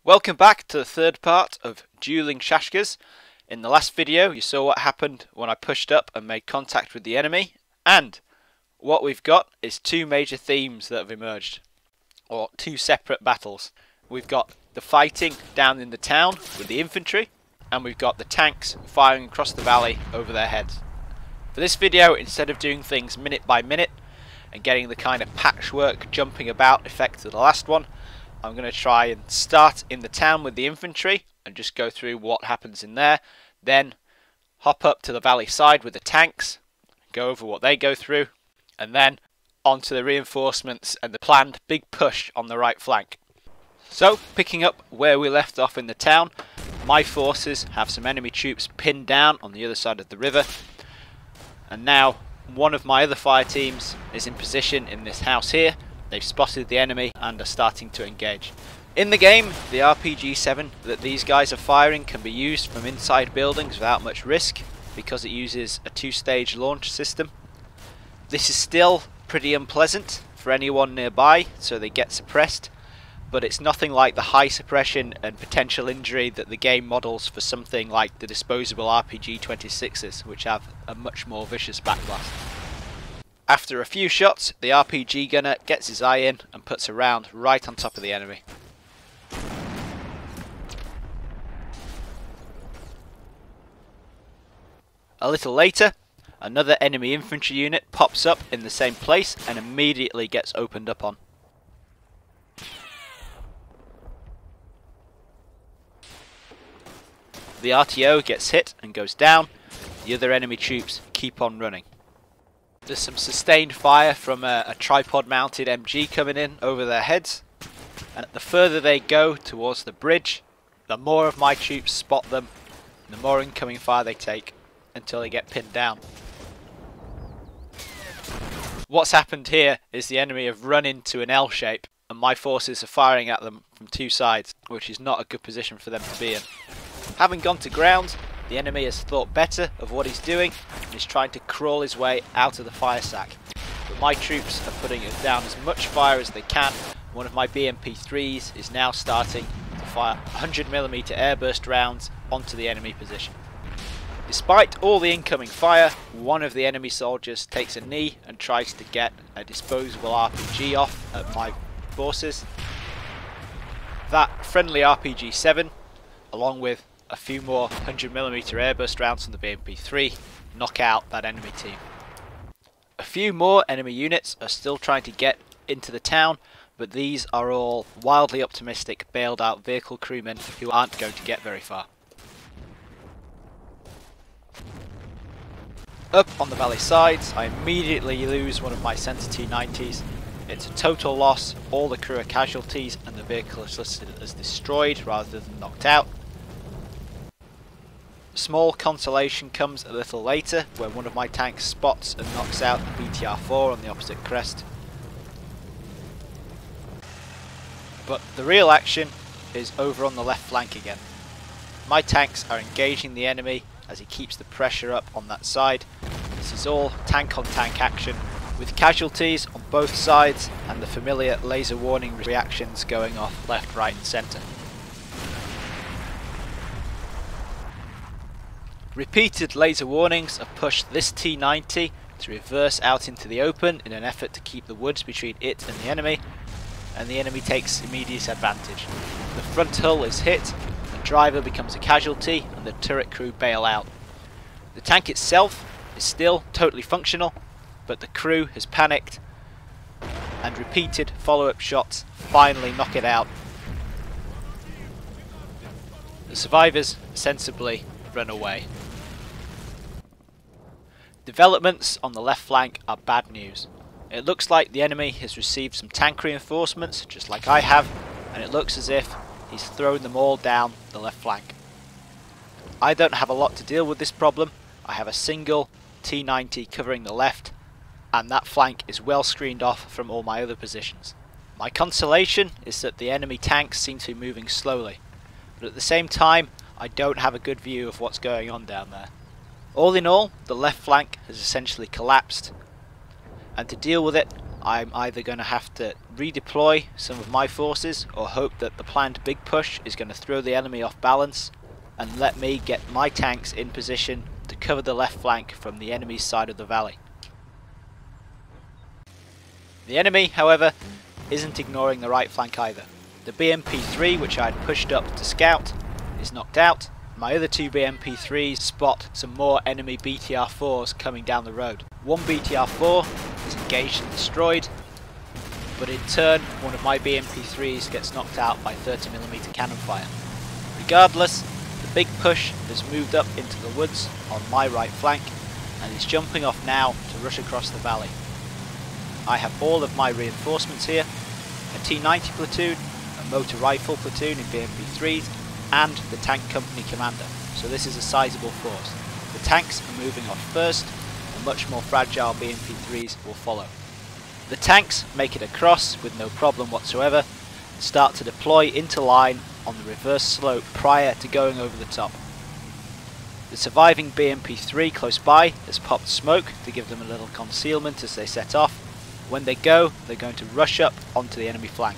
Welcome back to the third part of Dueling Shashkas. In the last video you saw what happened when I pushed up and made contact with the enemy, and what we've got is two major themes that have emerged, or two separate battles. We've got the fighting down in the town with the infantry, and we've got the tanks firing across the valley over their heads. For this video, instead of doing things minute by minute and getting the kind of patchwork jumping about effect of the last one, I'm going to try and start in the town with the infantry and just go through what happens in there, then hop up to the valley side with the tanks, go over what they go through, and then onto the reinforcements and the planned big push on the right flank. So, picking up where we left off in the town, my forces have some enemy troops pinned down on the other side of the river, and now one of my other fire teams is in position in this house here. They've spotted the enemy and are starting to engage. In the game, the RPG-7 that these guys are firing can be used from inside buildings without much risk because it uses a two-stage launch system. This is still pretty unpleasant for anyone nearby, so they get suppressed, but it's nothing like the high suppression and potential injury that the game models for something like the disposable RPG-26s, which have a much more vicious backblast. After a few shots, the RPG gunner gets his eye in and puts a round right on top of the enemy. A little later, another enemy infantry unit pops up in the same place and immediately gets opened up on. The RTO gets hit and goes down. The other enemy troops keep on running. There's some sustained fire from a tripod mounted MG coming in over their heads, and the further they go towards the bridge, the more of my troops spot them, the more incoming fire they take until they get pinned down. What's happened here is the enemy have run into an L shape and my forces are firing at them from two sides, which is not a good position for them to be in. Having gone to ground, the enemy has thought better of what he's doing and is trying to crawl his way out of the fire sack. But my troops are putting down as much fire as they can. One of my BMP3s is now starting to fire 100mm airburst rounds onto the enemy position. Despite all the incoming fire, one of the enemy soldiers takes a knee and tries to get a disposable RPG off at my forces. That friendly RPG-7, along with a few more 100mm airburst rounds from the BMP3, knock out that enemy team. A few more enemy units are still trying to get into the town, but these are all wildly optimistic, bailed out vehicle crewmen who aren't going to get very far. Up on the valley sides, I immediately lose one of my Center T90s. It's a total loss, all the crew are casualties and the vehicle is listed as destroyed rather than knocked out. Small consolation comes a little later when one of my tanks spots and knocks out the BTR-4 on the opposite crest. But the real action is over on the left flank again. My tanks are engaging the enemy as he keeps the pressure up on that side. This is all tank on tank action with casualties on both sides and the familiar laser warning reactions going off left, right and centre. Repeated laser warnings have pushed this T90 to reverse out into the open in an effort to keep the woods between it and the enemy takes immediate advantage. The front hull is hit, the driver becomes a casualty and the turret crew bail out. The tank itself is still totally functional, but the crew has panicked and repeated follow-up shots finally knock it out. The survivors sensibly run away. Developments on the left flank are bad news. It looks like the enemy has received some tank reinforcements, just like I have, and it looks as if he's thrown them all down the left flank. I don't have a lot to deal with this problem. I have a single T90 covering the left, and that flank is well screened off from all my other positions. My consolation is that the enemy tanks seem to be moving slowly, but at the same time I don't have a good view of what's going on down there. All in all, the left flank has essentially collapsed, and to deal with it I'm either going to have to redeploy some of my forces, or hope that the planned big push is going to throw the enemy off balance and let me get my tanks in position to cover the left flank from the enemy's side of the valley. The enemy, however, isn't ignoring the right flank either. The BMP-3, which I had pushed up to scout, is knocked out. My other two BMP-3s spot some more enemy BTR-4s coming down the road. One BTR-4 is engaged and destroyed, but in turn one of my BMP-3s gets knocked out by 30mm cannon fire. Regardless, the big push has moved up into the woods on my right flank and is jumping off now to rush across the valley. I have all of my reinforcements here, a T-90 platoon, a motor rifle platoon in BMP-3s, and the tank company commander, so this is a sizable force. The tanks are moving off first, and much more fragile BMP-3s will follow. The tanks make it across with no problem whatsoever, and start to deploy into line on the reverse slope prior to going over the top. The surviving BMP-3 close by has popped smoke to give them a little concealment as they set off. When they go, they're going to rush up onto the enemy flank.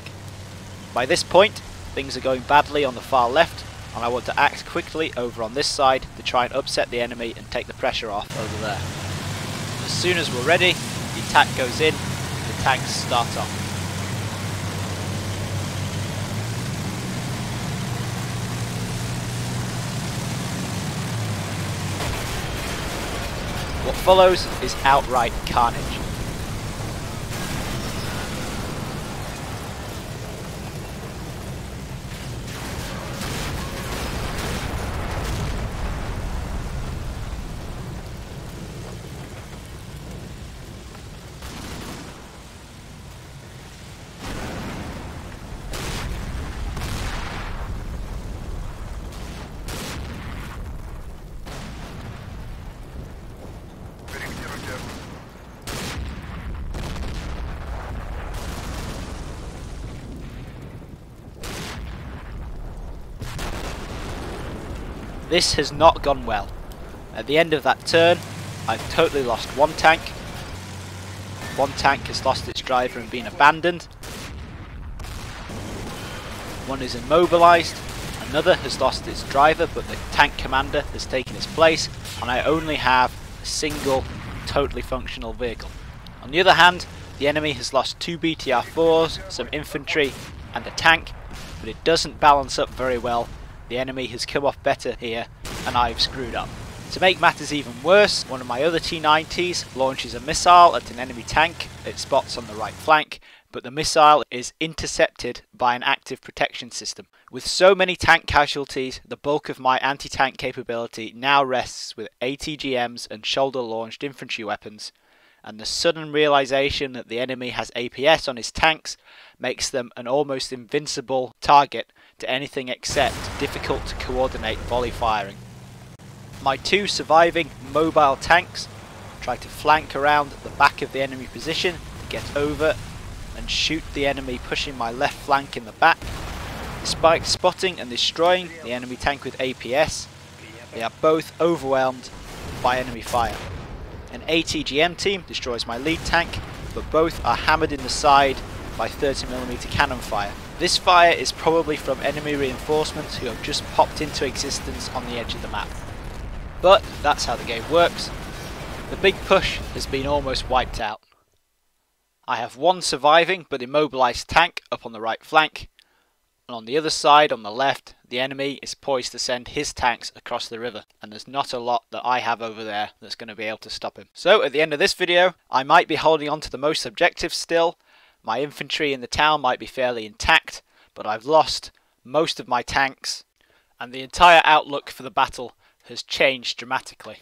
By this point, things are going badly on the far left, and I want to act quickly over on this side to try and upset the enemy and take the pressure off over there. As soon as we're ready, the attack goes in, and the tanks start off. What follows is outright carnage. This has not gone well. At the end of that turn, I've totally lost one tank. One tank has lost its driver and been abandoned. One is immobilized. Another has lost its driver, but the tank commander has taken its place, and I only have a single totally functional vehicle. On the other hand, the enemy has lost two BTR-4s, some infantry and a tank, but it doesn't balance up very well. The enemy has come off better here, and I've screwed up. To make matters even worse, one of my other T-90s launches a missile at an enemy tank it spots on the right flank, but the missile is intercepted by an active protection system. With so many tank casualties, the bulk of my anti-tank capability now rests with ATGMs and shoulder-launched infantry weapons, and the sudden realization that the enemy has APS on his tanks makes them an almost invincible target to anything except difficult to coordinate volley firing. My two surviving mobile tanks try to flank around the back of the enemy position to get over and shoot the enemy pushing my left flank in the back. Despite spotting and destroying the enemy tank with APS, they are both overwhelmed by enemy fire. An ATGM team destroys my lead tank, but both are hammered in the side by 30mm cannon fire. This fire is probably from enemy reinforcements who have just popped into existence on the edge of the map. But that's how the game works. The big push has been almost wiped out. I have one surviving but immobilized tank up on the right flank, and on the other side, on the left, the enemy is poised to send his tanks across the river, and there's not a lot that I have over there that's going to be able to stop him. So at the end of this video, I might be holding on to the most objectives still. My infantry in the town might be fairly intact, but I've lost most of my tanks, and the entire outlook for the battle has changed dramatically.